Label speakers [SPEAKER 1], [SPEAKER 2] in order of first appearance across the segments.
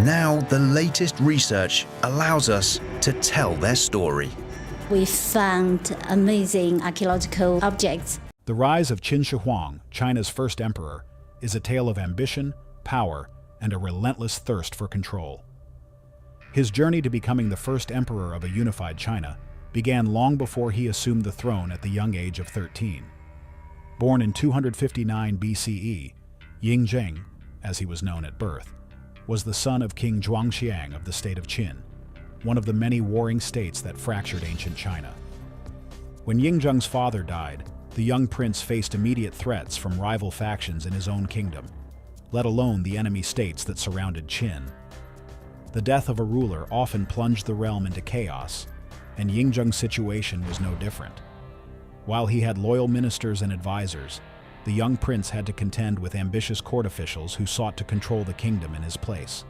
[SPEAKER 1] Now, the latest research allows us to tell their story.
[SPEAKER 2] We found amazing archaeological objects.
[SPEAKER 3] The rise of Qin Shi Huang, China's first emperor, is a tale of ambition, power, and a relentless thirst for control. His journey to becoming the first emperor of a unified China began long before he assumed the throne at the young age of 13. Born in 259 BCE, Yingzheng, as he was known at birth, was the son of King Zhuangxiang of the state of Qin, one of the many warring states that fractured ancient China. When Yingzheng's father died, the young prince faced immediate threats from rival factions in his own kingdom, let alone the enemy states that surrounded Qin. The death of a ruler often plunged the realm into chaos, and Yingzheng's situation was no different. While he had loyal ministers and advisors, the young prince had to contend with ambitious court officials who sought to control the kingdom in his place.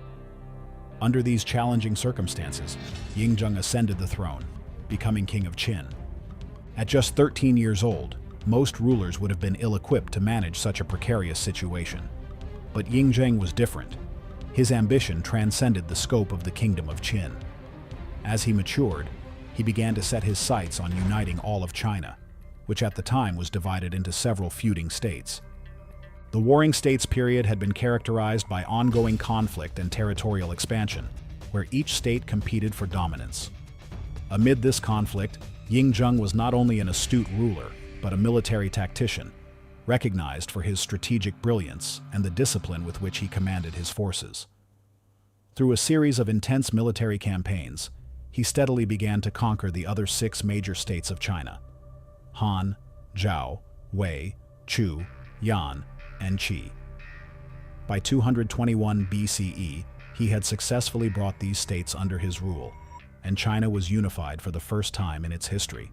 [SPEAKER 3] Under these challenging circumstances, Yingzheng ascended the throne, becoming king of Qin. At just 13 years old, most rulers would have been ill-equipped to manage such a precarious situation. But Yingzheng was different. His ambition transcended the scope of the kingdom of Qin. As he matured, he began to set his sights on uniting all of China, which at the time was divided into several feuding states. The Warring States period had been characterized by ongoing conflict and territorial expansion, where each state competed for dominance. Amid this conflict, Yingzheng was not only an astute ruler, but a military tactician, recognized for his strategic brilliance and the discipline with which he commanded his forces. Through a series of intense military campaigns, he steadily began to conquer the other 6 major states of China: Han, Zhao, Wei, Chu, Yan, and Qi. By 221 BCE, he had successfully brought these states under his rule, and China was unified for the first time in its history.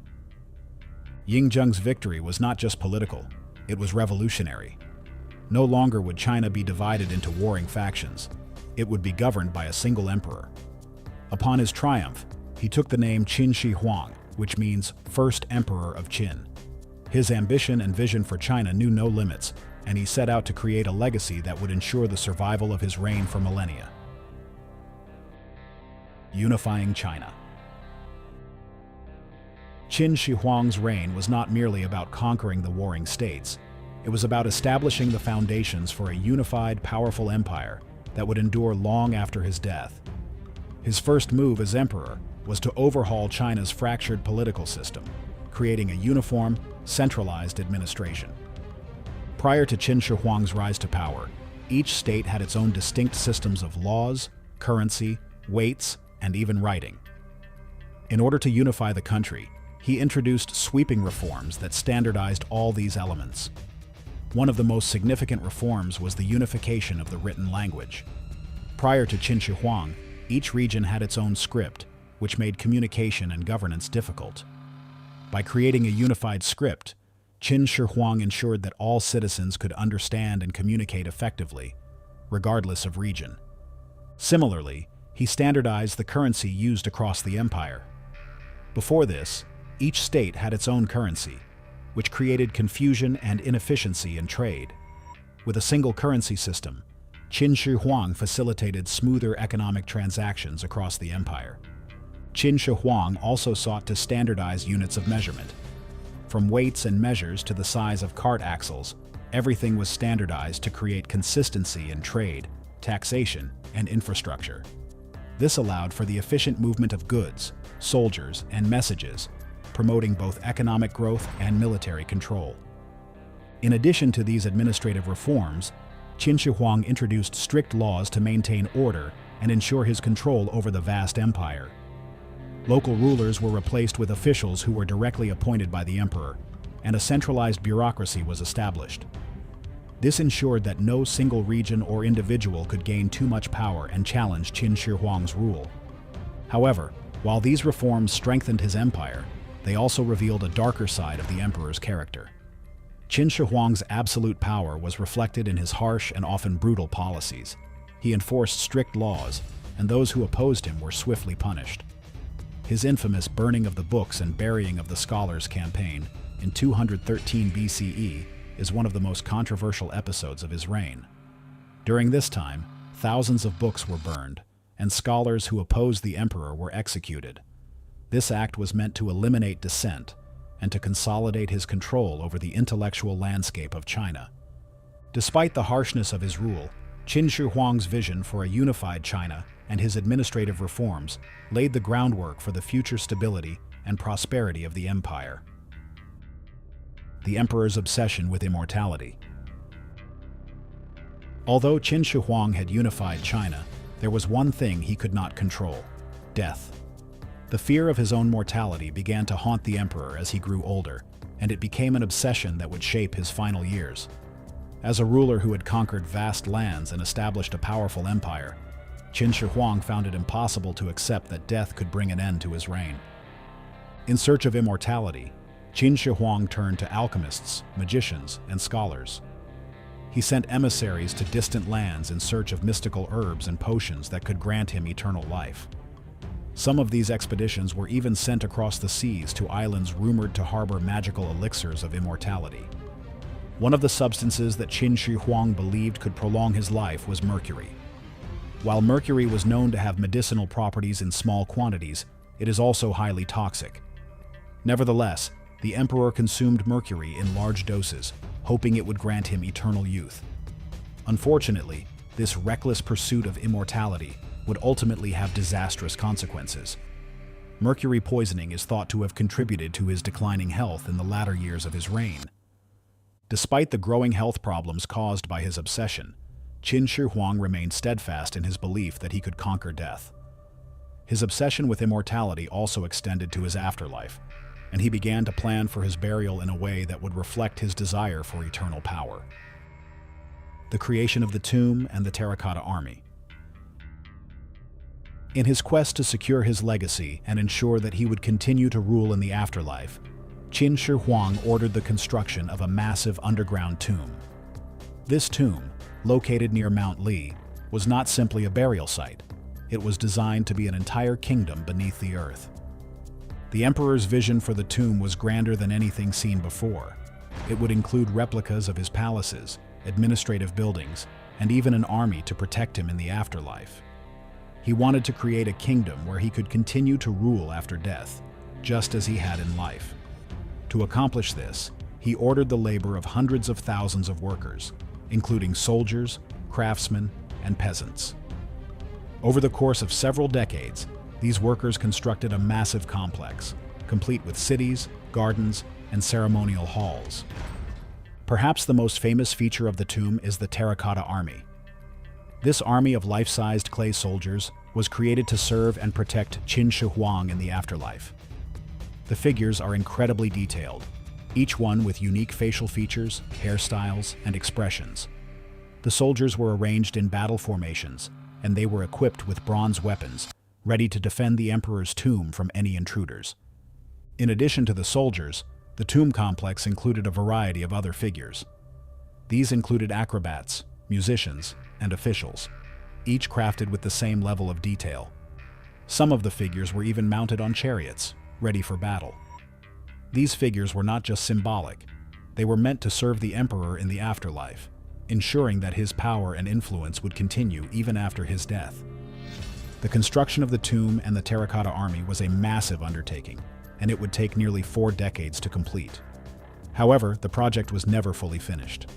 [SPEAKER 3] Yingzheng's victory was not just political, it was revolutionary. No longer would China be divided into warring factions. It would be governed by a single emperor. Upon his triumph, he took the name Qin Shi Huang, which means First Emperor of Qin. His ambition and vision for China knew no limits, and he set out to create a legacy that would ensure the survival of his reign for millennia. Unifying China. Qin Shi Huang's reign was not merely about conquering the warring states. It was about establishing the foundations for a unified, powerful empire that would endure long after his death. His first move as emperor was to overhaul China's fractured political system, creating a uniform, centralized administration. Prior to Qin Shi Huang's rise to power, each state had its own distinct systems of laws, currency, weights, and even writing. In order to unify the country, he introduced sweeping reforms that standardized all these elements. One of the most significant reforms was the unification of the written language. Prior to Qin Shi Huang, each region had its own script, which made communication and governance difficult. By creating a unified script, Qin Shi Huang ensured that all citizens could understand and communicate effectively, regardless of region. Similarly, he standardized the currency used across the empire. Before this, each state had its own currency, which created confusion and inefficiency in trade. With a single currency system, Qin Shi Huang facilitated smoother economic transactions across the empire. Qin Shi Huang also sought to standardize units of measurement. From weights and measures to the size of cart axles, everything was standardized to create consistency in trade, taxation, and infrastructure. This allowed for the efficient movement of goods, soldiers, and messages, promoting both economic growth and military control. In addition to these administrative reforms, Qin Shi Huang introduced strict laws to maintain order and ensure his control over the vast empire. Local rulers were replaced with officials who were directly appointed by the emperor, and a centralized bureaucracy was established. This ensured that no single region or individual could gain too much power and challenge Qin Shi Huang's rule. However, while these reforms strengthened his empire, they also revealed a darker side of the emperor's character. Qin Shi Huang's absolute power was reflected in his harsh and often brutal policies. He enforced strict laws, and those who opposed him were swiftly punished. His infamous burning of the books and burying of the scholars campaign in 213 BCE is one of the most controversial episodes of his reign. During this time, thousands of books were burned, and scholars who opposed the emperor were executed. This act was meant to eliminate dissent and to consolidate his control over the intellectual landscape of China. Despite the harshness of his rule, Qin Shi Huang's vision for a unified China and his administrative reforms laid the groundwork for the future stability and prosperity of the empire. The emperor's obsession with immortality. Although Qin Shi Huang had unified China, there was one thing he could not control: death. The fear of his own mortality began to haunt the emperor as he grew older, and it became an obsession that would shape his final years. As a ruler who had conquered vast lands and established a powerful empire, Qin Shi Huang found it impossible to accept that death could bring an end to his reign. In search of immortality, Qin Shi Huang turned to alchemists, magicians, and scholars. He sent emissaries to distant lands in search of mystical herbs and potions that could grant him eternal life. Some of these expeditions were even sent across the seas to islands rumored to harbor magical elixirs of immortality. One of the substances that Qin Shi Huang believed could prolong his life was mercury. While mercury was known to have medicinal properties in small quantities, it is also highly toxic. Nevertheless, the emperor consumed mercury in large doses, hoping it would grant him eternal youth. Unfortunately, this reckless pursuit of immortality would ultimately have disastrous consequences. Mercury poisoning is thought to have contributed to his declining health in the latter years of his reign. Despite the growing health problems caused by his obsession, Qin Shi Huang remained steadfast in his belief that he could conquer death. His obsession with immortality also extended to his afterlife, and he began to plan for his burial in a way that would reflect his desire for eternal power. The creation of the tomb and the terracotta army. In his quest to secure his legacy and ensure that he would continue to rule in the afterlife, Qin Shi Huang ordered the construction of a massive underground tomb. This tomb, located near Mount Li, was not simply a burial site. It was designed to be an entire kingdom beneath the earth. The emperor's vision for the tomb was grander than anything seen before. It would include replicas of his palaces, administrative buildings, and even an army to protect him in the afterlife. He wanted to create a kingdom where he could continue to rule after death, just as he had in life. To accomplish this, he ordered the labor of hundreds of thousands of workers, including soldiers, craftsmen, and peasants. Over the course of several decades, these workers constructed a massive complex, complete with cities, gardens, and ceremonial halls. Perhaps the most famous feature of the tomb is the terracotta army. This army of life-sized clay soldiers was created to serve and protect Qin Shi Huang in the afterlife. The figures are incredibly detailed, each one with unique facial features, hairstyles, and expressions. The soldiers were arranged in battle formations, and they were equipped with bronze weapons, ready to defend the emperor's tomb from any intruders. In addition to the soldiers, the tomb complex included a variety of other figures. These included acrobats, musicians, and officials, each crafted with the same level of detail. Some of the figures were even mounted on chariots, ready for battle. These figures were not just symbolic, they were meant to serve the emperor in the afterlife, ensuring that his power and influence would continue even after his death. The construction of the tomb and the terracotta army was a massive undertaking, and it would take nearly 4 decades to complete. However, the project was never fully finished.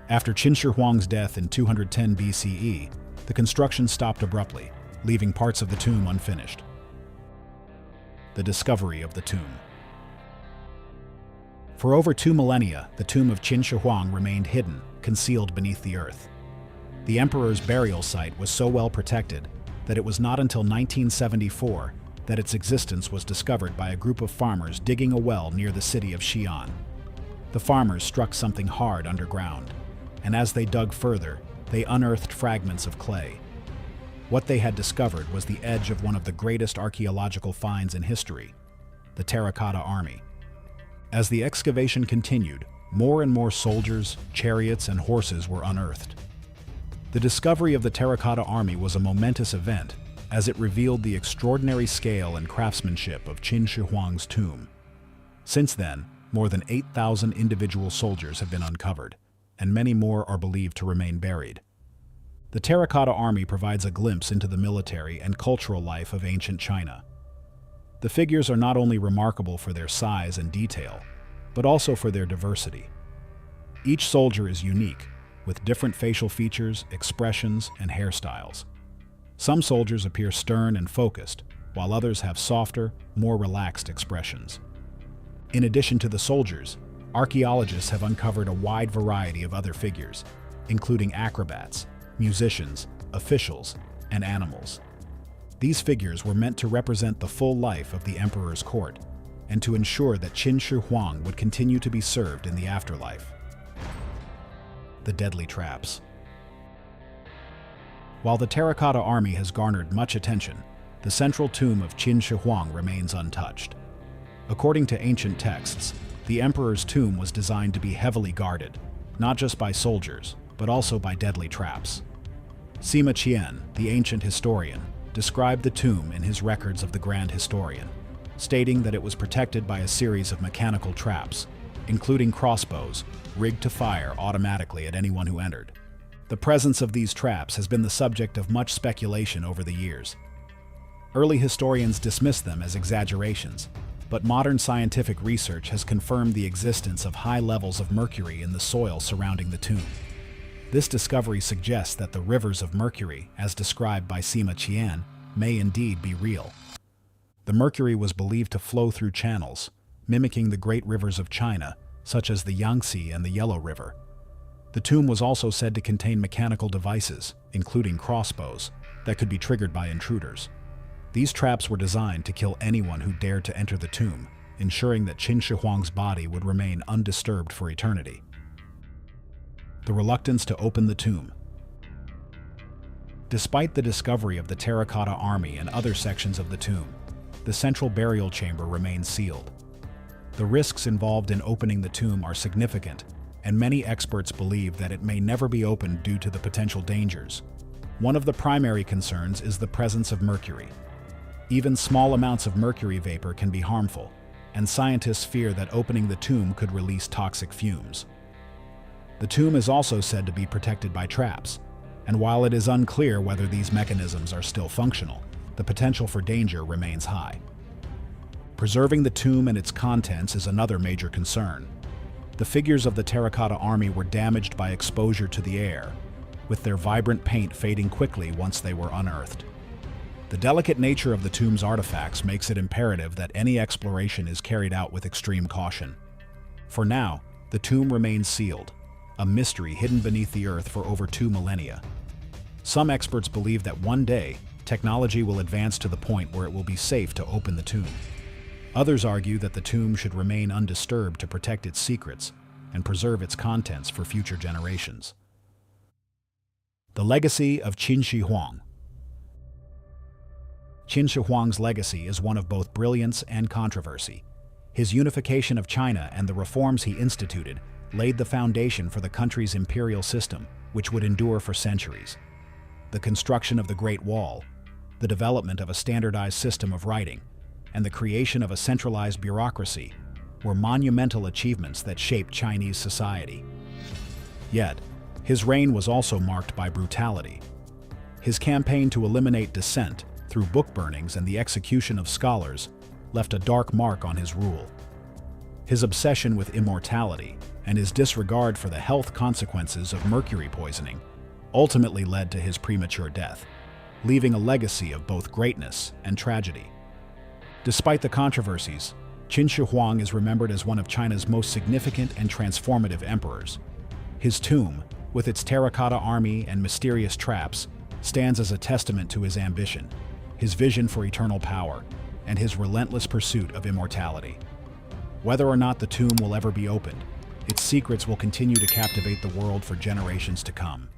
[SPEAKER 3] After Qin Shi Huang's death in 210 BCE, the construction stopped abruptly, leaving parts of the tomb unfinished. The discovery of the tomb. For over 2 millennia, the tomb of Qin Shi Huang remained hidden, concealed beneath the earth. The emperor's burial site was so well protected that it was not until 1974 that its existence was discovered by a group of farmers digging a well near the city of Xi'an. The farmers struck something hard underground, and as they dug further, they unearthed fragments of clay. What they had discovered was the edge of one of the greatest archaeological finds in history, the terracotta army. As the excavation continued, more and more soldiers, chariots, and horses were unearthed. The discovery of the terracotta army was a momentous event, as it revealed the extraordinary scale and craftsmanship of Qin Shi Huang's tomb. Since then, more than 8,000 individual soldiers have been uncovered, and many more are believed to remain buried. The terracotta army provides a glimpse into the military and cultural life of ancient China. The figures are not only remarkable for their size and detail, but also for their diversity. Each soldier is unique, with different facial features, expressions, and hairstyles. Some soldiers appear stern and focused, while others have softer, more relaxed expressions. In addition to the soldiers, archaeologists have uncovered a wide variety of other figures, including acrobats, musicians, officials, and animals. These figures were meant to represent the full life of the emperor's court and to ensure that Qin Shi Huang would continue to be served in the afterlife. The deadly traps. While the terracotta army has garnered much attention, the central tomb of Qin Shi Huang remains untouched. According to ancient texts, the emperor's tomb was designed to be heavily guarded, not just by soldiers, but also by deadly traps. Sima Qian, the ancient historian, described the tomb in his records of the Grand Historian, stating that it was protected by a series of mechanical traps, including crossbows, rigged to fire automatically at anyone who entered. The presence of these traps has been the subject of much speculation over the years. Early historians dismissed them as exaggerations, but modern scientific research has confirmed the existence of high levels of mercury in the soil surrounding the tomb. This discovery suggests that the rivers of mercury, as described by Sima Qian, may indeed be real. The mercury was believed to flow through channels, mimicking the great rivers of China, such as the Yangtze and the Yellow River. The tomb was also said to contain mechanical devices, including crossbows, that could be triggered by intruders. These traps were designed to kill anyone who dared to enter the tomb, ensuring that Qin Shi Huang's body would remain undisturbed for eternity. The reluctance to open the tomb. Despite the discovery of the terracotta army and other sections of the tomb, the central burial chamber remains sealed. The risks involved in opening the tomb are significant, and many experts believe that it may never be opened due to the potential dangers. One of the primary concerns is the presence of mercury. Even small amounts of mercury vapor can be harmful, and scientists fear that opening the tomb could release toxic fumes. The tomb is also said to be protected by traps, and while it is unclear whether these mechanisms are still functional, the potential for danger remains high. Preserving the tomb and its contents is another major concern. The figures of the terracotta army were damaged by exposure to the air, with their vibrant paint fading quickly once they were unearthed. The delicate nature of the tomb's artifacts makes it imperative that any exploration is carried out with extreme caution. For now, the tomb remains sealed, a mystery hidden beneath the earth for over 2 millennia. Some experts believe that one day, technology will advance to the point where it will be safe to open the tomb. Others argue that the tomb should remain undisturbed to protect its secrets and preserve its contents for future generations. The legacy of Qin Shi Huang. Qin Shi Huang's legacy is one of both brilliance and controversy. His unification of China and the reforms he instituted laid the foundation for the country's imperial system, which would endure for centuries. The construction of the Great Wall, the development of a standardized system of writing, and the creation of a centralized bureaucracy were monumental achievements that shaped Chinese society. Yet, his reign was also marked by brutality. His campaign to eliminate dissent through book burnings and the execution of scholars left a dark mark on his rule. His obsession with immortality and his disregard for the health consequences of mercury poisoning ultimately led to his premature death, leaving a legacy of both greatness and tragedy. Despite the controversies, Qin Shi Huang is remembered as one of China's most significant and transformative emperors. His tomb, with its terracotta army and mysterious traps, stands as a testament to his ambition, his vision for eternal power, and his relentless pursuit of immortality. Whether or not the tomb will ever be opened, its secrets will continue to captivate the world for generations to come.